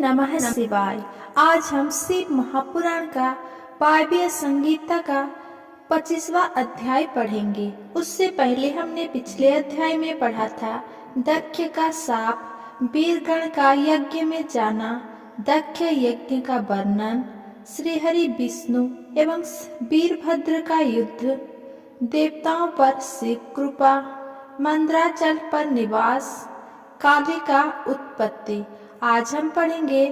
नमः शिवाय। आज हम शिव महापुराण का वायव्य संगीता का 25वां अध्याय पढ़ेंगे। उससे पहले हमने पिछले अध्याय में पढ़ा था दक्ष का शाप, वीरगण का यज्ञ में जाना, दक्ष यज्ञ का वर्णन, श्रीहरि विष्णु एवं वीरभद्र का युद्ध, देवताओं पर शिव कृपा, मंदराचल पर निवास, काली का उत्पत्ति। आज हम पढ़ेंगे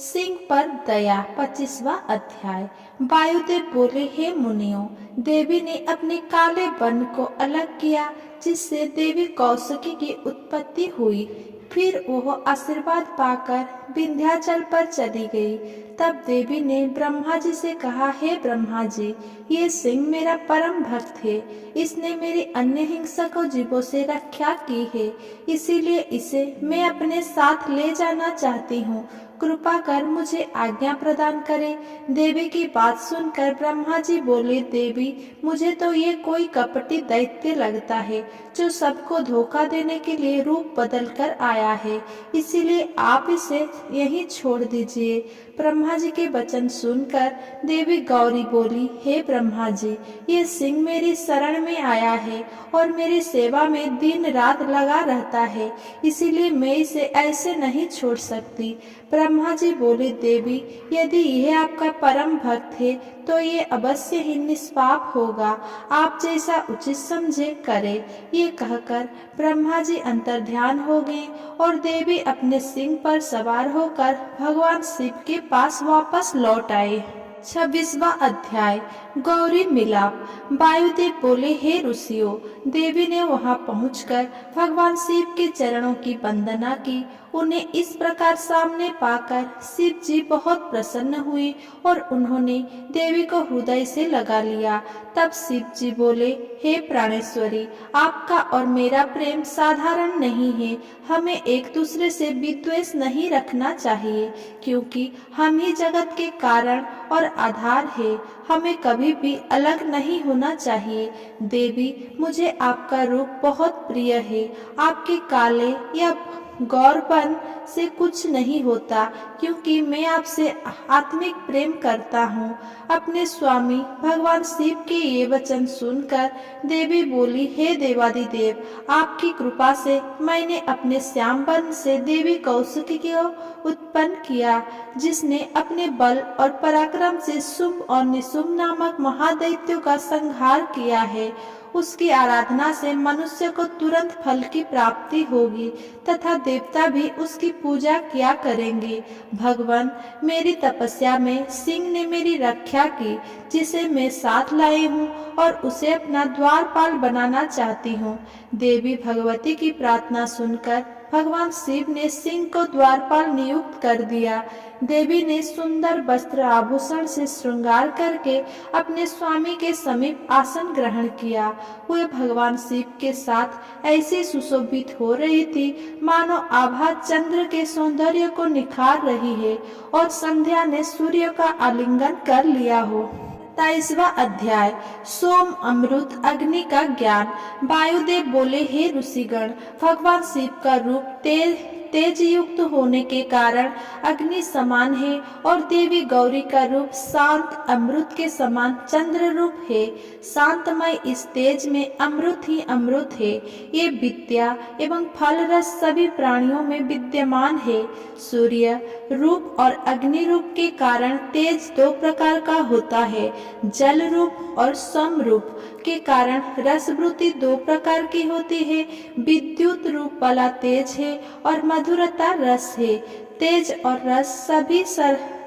सिंह पर दया 25वां अध्याय। वायुदेव बोले, हे मुनियों, देवी ने अपने काले वन को अलग किया जिससे देवी कौशिकी की उत्पत्ति हुई। फिर वह आशीर्वाद पाकर विंध्याचल पर चली गई। तब देवी ने ब्रह्मा जी से कहा, हे ब्रह्मा जी, ये सिंह मेरा परम भक्त है। इसने मेरी अन्य हिंसक जीवों से रक्षा की है, इसीलिए इसे मैं अपने साथ ले जाना चाहती हूँ। कृपा कर मुझे आज्ञा प्रदान करे। देवी की बात सुनकर ब्रह्मा जी बोले, देवी, मुझे तो ये कोई कपटी दैत्य लगता है जो सबको धोखा देने के लिए रूप बदल कर आया है, इसीलिए आप इसे यहीं छोड़ दीजिए। ब्रह्मा जी के वचन सुनकर देवी गौरी बोली, हे ब्रह्मा जी, ये सिंह मेरी शरण में आया है और मेरी सेवा में दिन रात लगा रहता है, इसीलिए मैं इसे ऐसे नहीं छोड़ सकती। ब्रह्मा जी बोले, देवी, यदि यह आपका परम भक्त है तो ये अवश्य ही निष्पाप होगा। आप जैसा उचित समझे करे। ये कहकर ब्रह्मा जी अंतर्ध्यान हो गए और देवी अपने सिंह पर सवार होकर भगवान शिव के पास वापस लौट आए। 26वां अध्याय गौरी मिलाप। वायुदेव बोले, हे ऋषियों, देवी ने वहां पहुंचकर भगवान शिव के चरणों की वंदना की। उन्हें इस प्रकार सामने पाकर शिव जी बहुत प्रसन्न हुए और उन्होंने देवी को हृदय से लगा लिया। तब शिव जी बोले, हे प्राणेश्वरी, आपका और मेरा प्रेम साधारण नहीं है। हमें एक दूसरे से विद्वेष नहीं रखना चाहिए, क्योंकि हम ही जगत के कारण और आधार है। हमें कभी भी अलग नहीं होना चाहिए। देवी, मुझे आपका रूप बहुत प्रिय है। आपके काले या गौरवन से कुछ नहीं होता, क्योंकि मैं आपसे आत्मिक प्रेम करता हूँ। अपने स्वामी भगवान शिव के ये वचन सुनकर देवी बोली, हे देवादिदेव, आपकी कृपा से मैंने अपने श्याम वर्ण से देवी कौशिकी को उत्पन्न किया, जिसने अपने बल और पराक्रम से शुंभ और निशुंभ नामक महादैत्यों का संहार किया है। उसकी आराधना से मनुष्य को तुरंत फल की प्राप्ति होगी तथा देवता भी उसकी पूजा किया करेंगे। भगवान, मेरी तपस्या में सिंह ने मेरी रक्षा की, जिसे मैं साथ लाई हूँ और उसे अपना द्वारपाल बनाना चाहती हूँ। देवी भगवती की प्रार्थना सुनकर भगवान शिव ने सिंह को द्वारपाल नियुक्त कर दिया। देवी ने सुंदर वस्त्र आभूषण से श्रृंगार करके अपने स्वामी के समीप आसन ग्रहण किया। वह भगवान शिव के साथ ऐसी सुशोभित हो रही थी मानो आभा चंद्र के सौंदर्य को निखार रही है और संध्या ने सूर्य का आलिंगन कर लिया हो। 27वां अध्याय सोम, अमृत, अग्नि का ज्ञान। वायुदेव बोले, हे ऋषिगण, भगवान शिव का रूप तेज युक्त होने के कारण अग्नि समान है और देवी गौरी का रूप शांत अमृत के समान चंद्र रूप है। शांतमय इस तेज में अमृत ही अमृत है। ये विद्या एवं फल रस सभी प्राणियों में विद्यमान है। सूर्य रूप और अग्नि रूप के कारण तेज दो प्रकार का होता है। जल रूप और सम रूप के कारण रसवृत्ति दो प्रकार की होती है। विद्युत रूप वाला तेज है और मधुरता रस है। तेज और रस सभी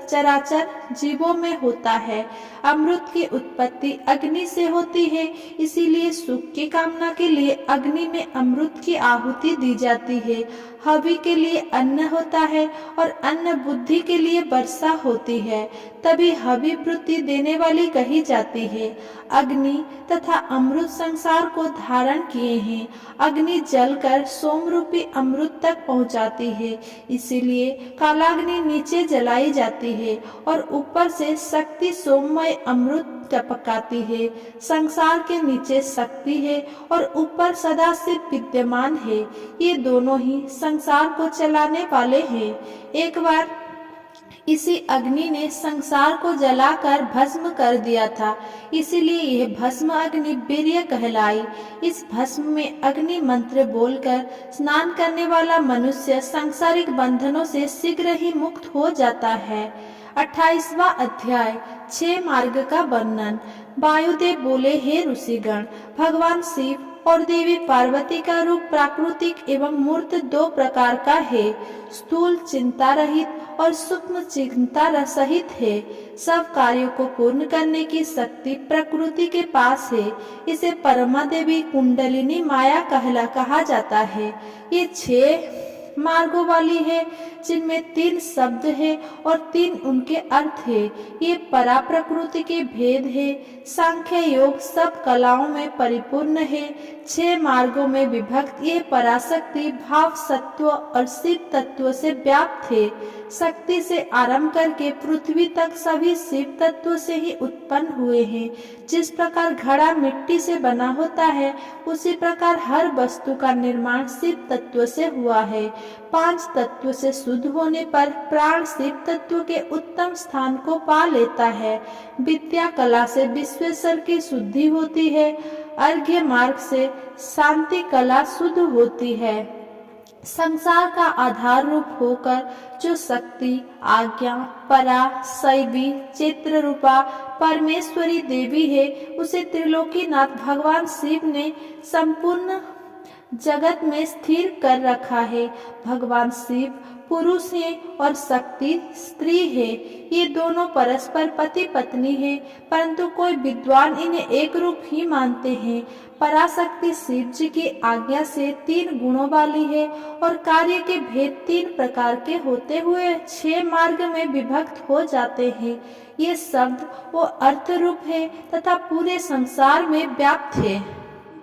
चराचर जीवों में होता है। अमृत की उत्पत्ति अग्नि से होती है, इसीलिए सुख की कामना के लिए अग्नि में अमृत की आहुति दी जाती है। हवि के लिए अन्न होता है और अन्न बुद्धि के लिए वर्षा होती है, तभी हवि वृत्ति देने वाली कही जाती है। अग्नि तथा अमृत संसार को धारण किए हैं। अग्नि जलकर सोमरूपी अमृत तक पहुंचाती है, इसीलिए कालाग्नि नीचे जलाई जाती है और ऊपर से शक्ति सोममय अमृत टपकाती है। संसार के नीचे शक्ति है और ऊपर सदाशिव विद्यमान है। ये दोनों ही संसार को चलाने वाले हैं। एक बार इसी अग्नि ने संसार को जलाकर भस्म कर दिया था, इसीलिए यह भस्म अग्नि वीर्य कहलाई। इस भस्म में अग्नि मंत्र बोलकर स्नान करने वाला मनुष्य सांसारिक बंधनों से शीघ्र ही मुक्त हो जाता है। 28वां अध्याय 6 मार्ग का वर्णन। वायुदेव बोले, हे ऋषिगण, भगवान शिव और देवी पार्वती का रूप प्राकृतिक एवं मूर्त 2 प्रकार का है। स्थूल चिंता रहित और सूक्ष्म चिंता सहित है। सब कार्यों को पूर्ण करने की शक्ति प्रकृति के पास है। इसे परमा देवी कुंडलिनी माया कहा जाता है। ये 6 मार्गों वाली है, जिनमें 3 शब्द है और 3 उनके अर्थ है। ये परा प्रकृति के भेद है। सांख्य योग सब कलाओं में परिपूर्ण है। 6 मार्गों में विभक्त ये पराशक्ति भाव सत्व और शिव तत्व से व्याप्त है। शक्ति से आरंभ करके पृथ्वी तक सभी शिव तत्व से ही उत्पन्न हुए हैं। जिस प्रकार घड़ा मिट्टी से बना होता है, उसी प्रकार हर वस्तु का निर्माण शिव तत्व से हुआ है। 5 तत्व से शुद्ध होने पर प्राण शिव तत्व के उत्तम स्थान को पा लेता है। विद्या कला से विश्वेश्वर की शुद्धि होती है। अर्घ्य मार्ग से शांति कला शुद्ध होती है। संसार का आधार रूप होकर जो शक्ति, आज्ञा, परा, शैवी, चित्र रूपा परमेश्वरी देवी है, उसे त्रिलोकीनाथ भगवान शिव ने संपूर्ण जगत में स्थिर कर रखा है। भगवान शिव पुरुष है और शक्ति स्त्री है। ये दोनों परस्पर पति पत्नी है, परंतु कोई विद्वान इन्हें एक रूप ही मानते हैं। पराशक्ति शिव जी की आज्ञा से 3 गुणों वाली है और कार्य के भेद 3 प्रकार के होते हुए 6 मार्ग में विभक्त हो जाते हैं। ये शब्द वो अर्थ रूप है तथा पूरे संसार में व्याप्त है।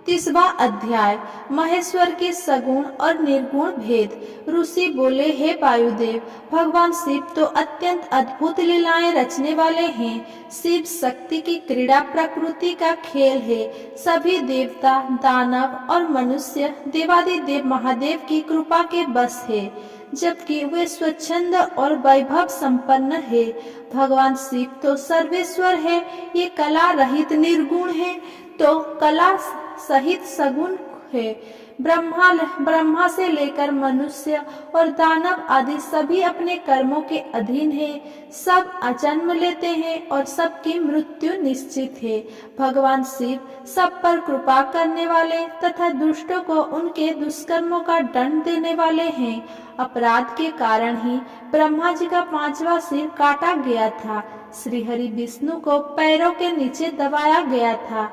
30वां अध्याय महेश्वर के सगुण और निर्गुण भेद। ऋषि बोले, हे वायुदेव, भगवान शिव तो अत्यंत अद्भुत लीलाएं रचने वाले हैं। शिव शक्ति की क्रीड़ा प्रकृति का खेल है। सभी देवता, दानव और मनुष्य देवादिदेव महादेव की कृपा के बस है, जबकि वे स्वच्छंद और वैभव संपन्न है। भगवान शिव तो सर्वेश्वर है। ये कला रहित निर्गुण है, तो कला सहित सगुण है। ब्रह्मा से लेकर मनुष्य और दानव आदि सभी अपने कर्मों के अधीन है। सब जन्म लेते हैं और सबकी मृत्यु निश्चित है। भगवान शिव सब पर कृपा करने वाले तथा दुष्टों को उनके दुष्कर्मों का दंड देने वाले हैं। अपराध के कारण ही ब्रह्मा जी का 5वां सिर काटा गया था। श्रीहरि विष्णु को पैरों के नीचे दबाया गया था।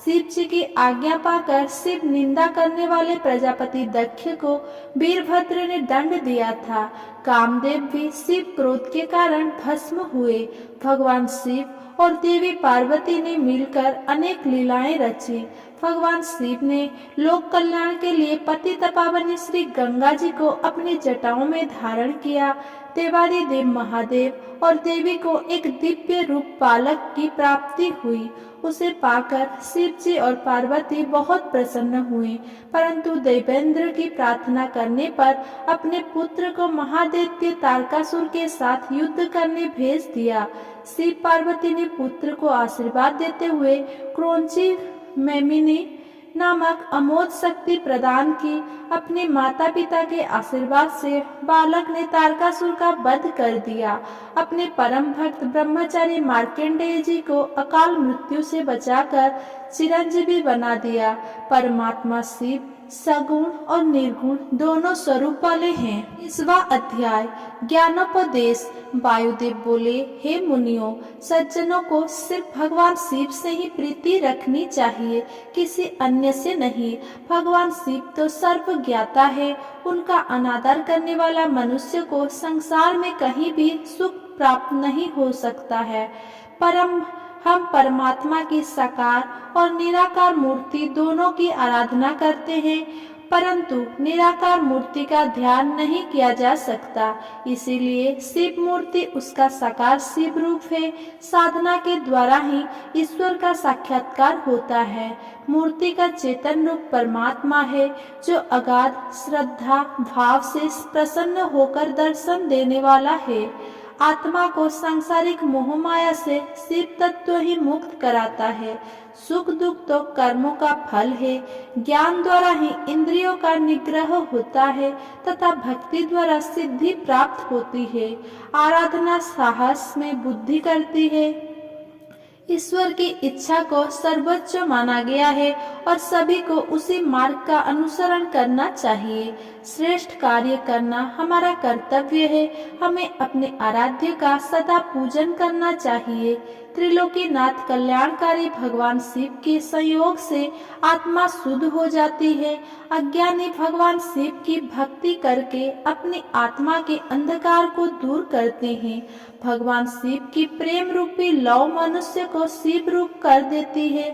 शिव जी की आज्ञा पाकर शिव निंदा करने वाले प्रजापति दक्ष को वीरभद्र ने दंड दिया था। कामदेव भी शिव क्रोध के कारण भस्म हुए। भगवान शिव और देवी पार्वती ने मिलकर अनेक लीलाएं रची। भगवान शिव ने लोक कल्याण के लिए पतित पावनी श्री गंगा जी को अपनी जटाओं में धारण किया। देवादिदेव महादेव और देवी को एक दिव्य रूप बालक की प्राप्ति हुई। उसे पाकर शिव जी और पार्वती बहुत प्रसन्न हुए, परंतु देवेंद्र की प्रार्थना करने पर अपने पुत्र को महादैत्य तारकासुर के साथ युद्ध करने भेज दिया। शिव पार्वती ने पुत्र को आशीर्वाद देते हुए क्रौंची मेमिनी नामक अमोघ शक्ति प्रदान की। अपने माता पिता के आशीर्वाद से बालक ने तारकासुर का वध कर दिया। अपने परम भक्त ब्रह्मचारी मार्कंडेय जी को अकाल मृत्यु से बचाकर चिरंजीवी बना दिया। परमात्मा शिव सगुण और निर्गुण दोनों स्वरूप वाले हैं। 20वां अध्याय ज्ञानोपदेश। वायुदेव बोले, हे मुनियों, सज्जनों को सिर्फ भगवान शिव से ही प्रीति रखनी चाहिए, किसी अन्य से नहीं। भगवान शिव तो सर्व ज्ञाता है। उनका अनादर करने वाला मनुष्य को संसार में कहीं भी सुख प्राप्त नहीं हो सकता है। हम परमात्मा की साकार और निराकार मूर्ति दोनों की आराधना करते हैं, परंतु निराकार मूर्ति का ध्यान नहीं किया जा सकता। इसीलिए शिव मूर्ति उसका साकार शिव रूप है। साधना के द्वारा ही ईश्वर का साक्षात्कार होता है। मूर्ति का चेतन रूप परमात्मा है, जो अगाध श्रद्धा भाव से प्रसन्न होकर दर्शन देने वाला है। आत्मा को सांसारिक मोह माया से शिव तत्व ही मुक्त कराता है। सुख दुख तो कर्मों का फल है। ज्ञान द्वारा ही इंद्रियों का निग्रह होता है तथा भक्ति द्वारा सिद्धि प्राप्त होती है। आराधना साहस में बुद्धि करती है। ईश्वर की इच्छा को सर्वोच्च माना गया है और सभी को उसी मार्ग का अनुसरण करना चाहिए। श्रेष्ठ कार्य करना हमारा कर्तव्य है। हमें अपने आराध्य का सदा पूजन करना चाहिए। त्रिलोकीनाथ कल्याणकारी भगवान शिव के संयोग से आत्मा शुद्ध हो जाती है। अज्ञानी भगवान शिव की भक्ति करके अपनी आत्मा के अंधकार को दूर करते हैं। भगवान शिव की प्रेम रूपी लौ मनुष्य को शिव रूप कर देती है।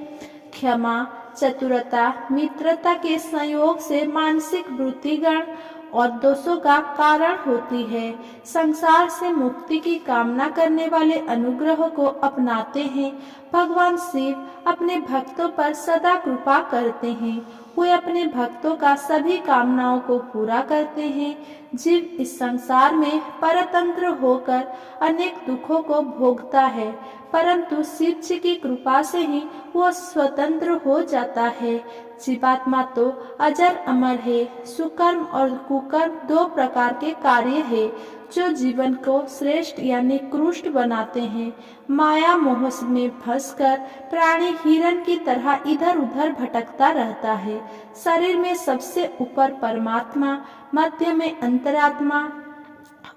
क्षमा, चतुरता, मित्रता के संयोग से मानसिक वृत्तिगण और दोषों का कारण होती है। संसार से मुक्ति की कामना करने वाले अनुग्रह को अपनाते हैं। भगवान शिव अपने भक्तों पर सदा कृपा करते हैं। वे अपने भक्तों का सभी कामनाओं को पूरा करते हैं। जीव इस संसार में परतंत्र होकर अनेक दुखों को भोगता है, परंतु शिव जी की कृपा से ही वो स्वतंत्र हो जाता है। जीवात्मा तो अजर अमर है। सुकर्म और कुकर्म दो प्रकार के कार्य है जो जीवन को श्रेष्ठ या निकृष्ट बनाते हैं। माया मोह में फंसकर प्राणी हिरण की तरह इधर उधर भटकता रहता है। शरीर में सबसे ऊपर परमात्मा, मध्य में अंतरात्मा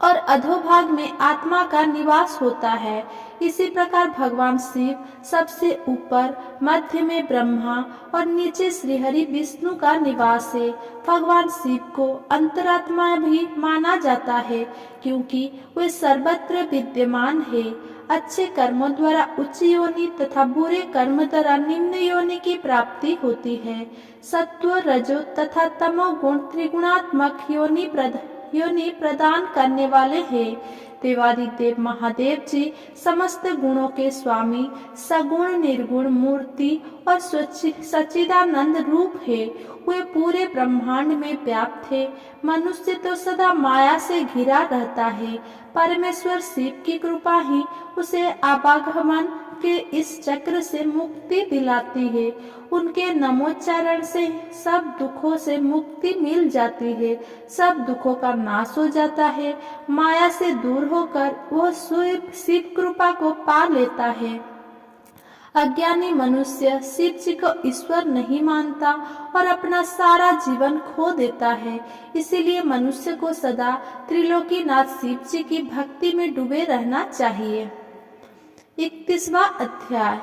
और अधोभाग में आत्मा का निवास होता है। इसी प्रकार भगवान शिव सबसे ऊपर, मध्य में ब्रह्मा और नीचे श्रीहरि विष्णु का निवास है। भगवान शिव को अंतरात्मा भी माना जाता है क्योंकि वे सर्वत्र विद्यमान है। अच्छे कर्मों द्वारा उच्च योनि तथा बुरे कर्म द्वारा निम्न योनि की प्राप्ति होती है। सत्व, रजो तथा तमो गुण त्रिगुणात्मक योनि प्रदान करने वाले हैं। देवादिदेव महादेव जी समस्त गुणों के स्वामी, सगुण निर्गुण मूर्ति और सच्चिदानंद रूप है। वे पूरे ब्रह्मांड में व्याप्त है। मनुष्य तो सदा माया से घिरा रहता है। परमेश्वर शिव की कृपा ही उसे आवागमन के इस चक्र से मुक्ति दिलाती है। उनके नमोच्चारण से सब दुखों से मुक्ति मिल जाती है। सब दुखों का नाश हो जाता है। माया से दूर होकर वह शिव कृपा को पा लेता है। अज्ञानी मनुष्य शिव जी को ईश्वर नहीं मानता और अपना सारा जीवन खो देता है। इसीलिए मनुष्य को सदा त्रिलोकीनाथ शिव जी की भक्ति में डूबे रहना चाहिए। 31वां अध्याय,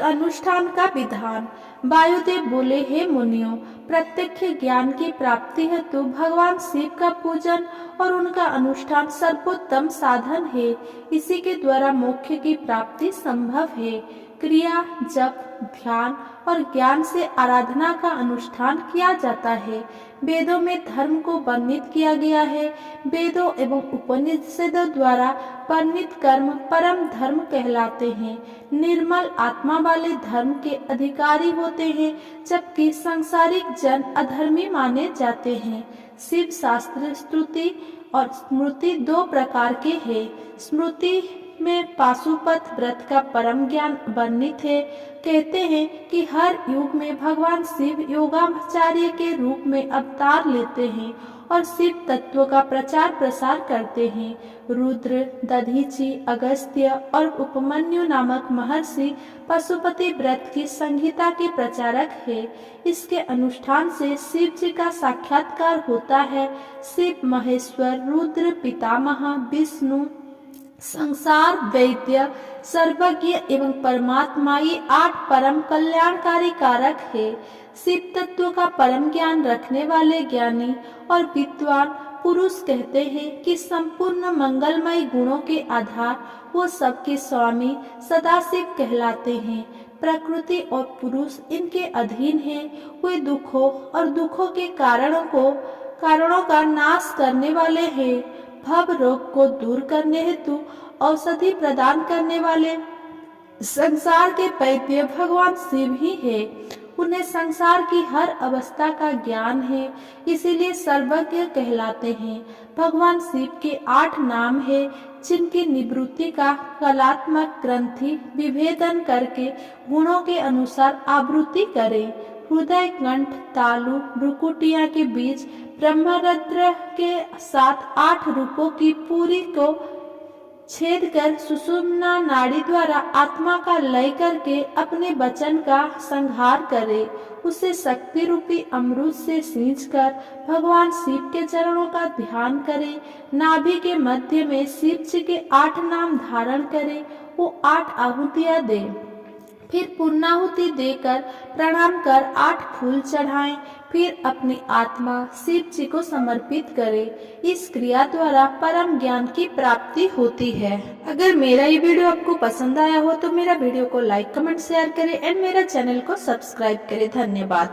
अनुष्ठान का विधान। वायुदेव बोले, हे मुनियों, प्रत्यक्ष ज्ञान की प्राप्ति हेतु भगवान शिव का पूजन और उनका अनुष्ठान सर्वोत्तम साधन है। इसी के द्वारा मोक्ष की प्राप्ति संभव है। क्रिया, जप, ध्यान और ज्ञान से आराधना का अनुष्ठान किया जाता है। वेदों में धर्म को वर्णित किया गया है। वेदों एवं उपनिषदों द्वारा वर्णित कर्म परम धर्म कहलाते हैं। निर्मल आत्मा वाले धर्म के अधिकारी होते हैं, जबकि सांसारिक जन अधर्मी माने जाते हैं। शिव शास्त्र स्तुति और स्मृति दो प्रकार के हैं। स्मृति में पाशुपत व्रत का परम ज्ञान वर्णित है। कहते हैं कि हर युग में भगवान शिव योगाचार्य के रूप में अवतार लेते हैं और शिव तत्व का प्रचार प्रसार करते हैं। रुद्र, दधीचि, अगस्त्य और उपमन्यु नामक महर्षि पशुपति व्रत की संहिता के प्रचारक है। इसके अनुष्ठान से शिव जी का साक्षात्कार होता है। शिव महेश्वर, रुद्र पितामह, विष्णु संसार वैद्य, सर्वज्ञ एवं परमात्मा, ये 8 परम कल्याणकारी कारक है। शिव तत्व का परम ज्ञान रखने वाले ज्ञानी और विद्वान पुरुष कहते हैं कि संपूर्ण मंगलमय गुणों के आधार वो सबके स्वामी सदाशिव कहलाते हैं। प्रकृति और पुरुष इनके अधीन हैं। वे दुखों और दुखों के कारणों का नाश करने वाले हैं। भव रोग को दूर करने हेतु औषधि प्रदान करने वाले संसार के वैद्य भगवान शिव ही है। उन्हें संसार की हर अवस्था का ज्ञान है, इसीलिए सर्वज्ञ कहलाते हैं। भगवान शिव के 8 नाम है, जिनकी निवृत्ति का कलात्मक ग्रंथि विभेदन करके गुणों के अनुसार आवृत्ति करे। हृदय, कंठ, तालु, भ्रुकुटिया के बीच ब्रह्मरंध्र के साथ 8 रूपों की पूरी को छेद कर सुषुम्ना नाड़ी द्वारा आत्मा का लय करके अपने वचन का संहार करे। उसे शक्ति रूपी अमृत से सींच कर भगवान शिव के चरणों का ध्यान करे। नाभि के मध्य में शिव जी के 8 नाम धारण करे। वो 8 आहुतियां दे, फिर पूर्णाहुति देकर प्रणाम कर 8 फूल चढ़ाएं, फिर अपनी आत्मा शिव जी को समर्पित करें। इस क्रिया द्वारा परम ज्ञान की प्राप्ति होती है। अगर मेरा ये वीडियो आपको पसंद आया हो तो मेरा वीडियो को लाइक, कमेंट, शेयर करें एंड मेरा चैनल को सब्सक्राइब करें। धन्यवाद।